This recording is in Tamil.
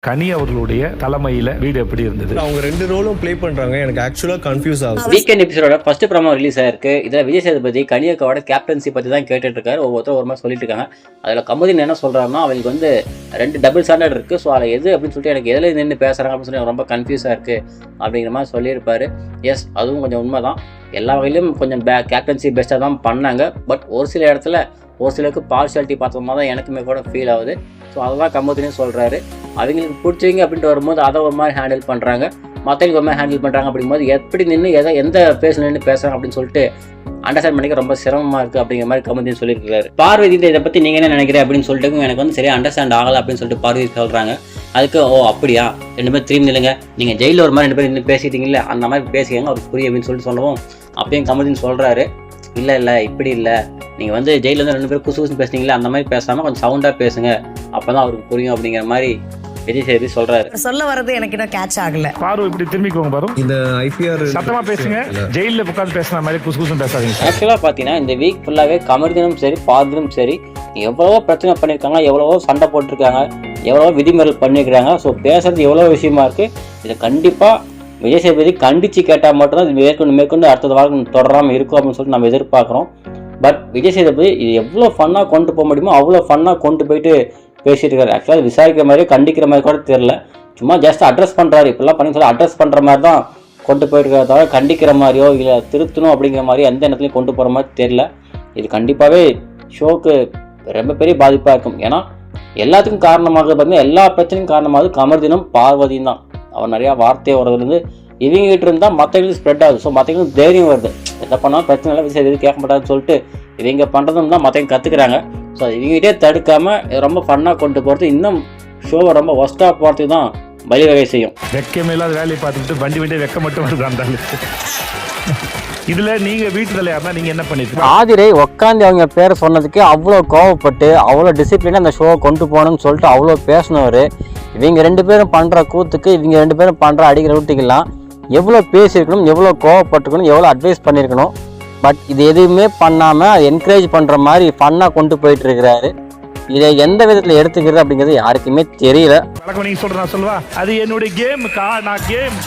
கனி அவர்களுடைய தலைமையில வீடு எப்படி இருந்தது? அவங்க ரெண்டு ரோலும் ப்ளே பண்றாங்க. எனக்கு ஆக்சுவலா கன்ஃபியூஸ் ஆகுது. வீக்கெண்ட் எபிசோட ஃபர்ஸ்ட் ப்ரோமோ ரிலீஸ் ஆயிருக்கு. இதுல விஜய் சேதுபதி கனியக்காவோட கேப்டன்சி பத்தி தான் கேட்டுட்டு இருக்காரு. ஒவ்வொருத்தரும் ஒரு மாதிரி சொல்லிட்டு இருக்காங்க. அதுல கமுதின் என்ன சொல்றாருன்னா, அவங்களுக்கு வந்து 2 டபுள் ஸ்டாண்டர்ட் இருக்கு. ஸோ அதில் எது அப்படின்னு சொல்லிட்டு எனக்கு எதில் நின்று பேசுறாங்க அப்படின்னு சொல்லி ரொம்ப கன்ஃபியூஸாக இருக்கு அப்படிங்கிற மாதிரி சொல்லியிருப்பாரு. எஸ், அதுவும் கொஞ்சம் உண்மை தான். எல்லா வகையிலும் கொஞ்சம் கேப்டன்சி பெஸ்ட்டாக தான் பண்ணாங்க. பட் ஒரு சில இடத்துல ஒரு சிலருக்கு பார்ஷியாலிட்டி பார்த்த மாதிரி தான் எனக்குமே கூட ஃபீல் ஆகுது. ஸோ அதெல்லாம் கமுதினையும் சொல்கிறாரு. அவங்களுக்கு பிடிச்சவங்க அப்படின்ட்டு வரும்போது அதை ஒரு மாதிரி ஹேண்டில் பண்ணுறாங்க, மற்றவங்களுக்கு ஒரு மாதிரி ஹேண்டில் பண்ணுறாங்க. அப்படிங்கும்போது எப்படி நின்று எந்த பேஸில் நின்று பேசுகிறாங்க அப்படின்னு சொல்லிட்டு அண்டர்ஸ்டாண்ட் பண்ணிக்க ரொம்ப சிரமமாக இருக்குது அப்படிங்கிற மாதிரி கமுதின்னு சொல்லியிருக்காரு. பார்வதி இதை பற்றி நீங்கள் என்ன நினைக்கிறேன் அப்படின்னு சொல்லிட்டு எனக்கு வந்து சரியாக அண்டர்ஸ்டாண்ட் ஆகலை அப்படின்னு சொல்லிட்டு பார்வதி சொல்கிறாங்க. அதுக்கு ஓ அப்படியா, 2 பேரும் திரும்பி நில்லுங்க, நீங்கள் ஜெயிலில் ஒரு மாதிரி 2 பேரும் நின்று பேசிட்டீங்களே அந்த மாதிரி பேசிக்கங்க, அவருக்கு புரியும் அப்படின்னு சொல்லிட்டு சொல்லவும் அப்பயும் கமுதின்னு சொல்கிறாரு, இல்லை இப்படி இல்லை, நீங்கள் வந்து ஜெயிலில் வந்து 2 பேரும் குசு பேசுனீங்களே அந்த மாதிரி பேசாமல் கொஞ்சம் சவுண்டாக பேசுங்க, அப்போ தான் அவருக்கு புரியும் அப்படிங்கிற மாதிரி விஜய் சேதுபதி சொல்றாரு. சொல்ல வரது எனக்கு இன்னும் கேட்ச் ஆகல. பாரு இப்படி திரும்பிக்கோங்க, பாரு இந்த ஐபிஆர் சத்தமா பேசுங்க, ஜெயிலில் உட்காந்து பேசுற மாதிரி குசு பேசாதீங்க. ஆக்சுவலாக பார்த்தீங்கன்னா இந்த வீக் ஃபுல்லாகவே கமர்தினும் சரி பார்வதியும் சரி எவ்வளவோ பிரச்சனை பண்ணியிருக்காங்க, எவ்வளவோ சண்டை போட்டிருக்காங்க, எவ்வளவோ விதிமுறைகள் பண்ணியிருக்காங்க. ஸோ பேசுறது எவ்வளோ விஷயமா இருக்குது. இதை கண்டிப்பாக விஜய் சேதுபதி கண்டித்து கேட்டால் மட்டும்தான் இது மேற்கொண்டு அடுத்த வாரம் தொடராமல் இருக்கும் அப்படின்னு சொல்லிட்டு நம்ம எதிர்பார்க்குறோம். பட் விஜய் சேதுபதி இது எவ்வளோ ஃபன்னாக கொண்டு போக முடியுமோ அவ்வளோ ஃபன்னாக கொண்டு போயிட்டு பேசிட்டு இருக்காரு. ஆக்சுவலாக விசாரிக்கிற மாதிரியே கண்டிக்கிற மாதிரி கூட தெரியல, சும்மா ஜஸ்ட் அட்ரஸ் பண்ணுறாரு. இப்படிலாம் பண்ணி சொல்லி அட்ரஸ் பண்ணுற மாதிரி தான் கொண்டு போயிருக்கிறத தவிர கண்டிக்கிற மாதிரியோ இல்லை திருத்தணும் அப்படிங்கிற மாதிரியோ எந்த இடத்துலையும் கொண்டு போகிற மாதிரி தெரியல. இது கண்டிப்பாகவே ஷோக்கு ரொம்ப பெரிய பாதிப்பாக இருக்கும். ஏன்னா எல்லாத்துக்கும் காரணமாக பார்த்தீங்கன்னா எல்லா பிரச்சனையும் காரணமாகுது கமர்தினும் பார்வதியும் தான். அவர் நிறையா வார்த்தை வர்றதுலேருந்து இவங்ககிட்ட இருந்தால் மற்றவங்களுக்கு ஸ்ப்ரெட் ஆகுது. ஸோ மற்றவங்களுக்கு தைரியம் வருது, எதை பண்ணாலும் பிரச்சனை இல்லை, விசை எதுவும் கேட்க மாட்டாதுன்னு சொல்லிட்டு இவங்க பண்ணுறதும் தான் மற்றவங்க கற்றுக்குறாங்க. ஸோ இவங்ககிட்டே தடுக்காமல் ரொம்ப ஃபன்னாக கொண்டு போகிறது இன்னும் ஷோவை ரொம்ப ஒஸ்ட்டாக போகிறதுக்கு தான் வழிவகை செய்யும். வெக்கமில்லாத வேலையை பார்த்துட்டு வண்டி வெக்க மட்டும் வருது அந்த இதில் நீங்கள் வீட்டுல யாருன்னா நீங்கள் என்ன பண்ணிட்டு ஆதிரை உட்காந்து அவங்க பேரை சொன்னதுக்கு அவ்வளோ கோவப்பட்டு அவ்வளோ டிசிப்ளினாக அந்த ஷோவை கொண்டு போகணும்னு சொல்லிட்டு அவ்வளோ பேசினவர் இவங்க 2 பேரும் பண்ணுற கூத்துக்கு இவங்க 2 பேரும் பண்ணுற அடிக்கிற ஊட்டிக்கெல்லாம் எவ்வளோ பேசியிருக்கணும், எவ்வளோ கோவப்பட்டுருக்கணும், எவ்வளோ அட்வைஸ் பண்ணியிருக்கணும். பட் இது எதுவுமே பண்ணாமல் அதை என்கரேஜ் பண்ணுற மாதிரி ஃபன்னாக கொண்டு போயிட்டு இருக்கிறாரு. இதை எந்த விதத்தில் எடுத்துக்கிறது அப்படிங்கிறது யாருக்குமே தெரியல. வணக்கம், நீங்கள் சொல்கிறேன் சொல்லுவா, அது என்னுடைய கேம் நான் கேம்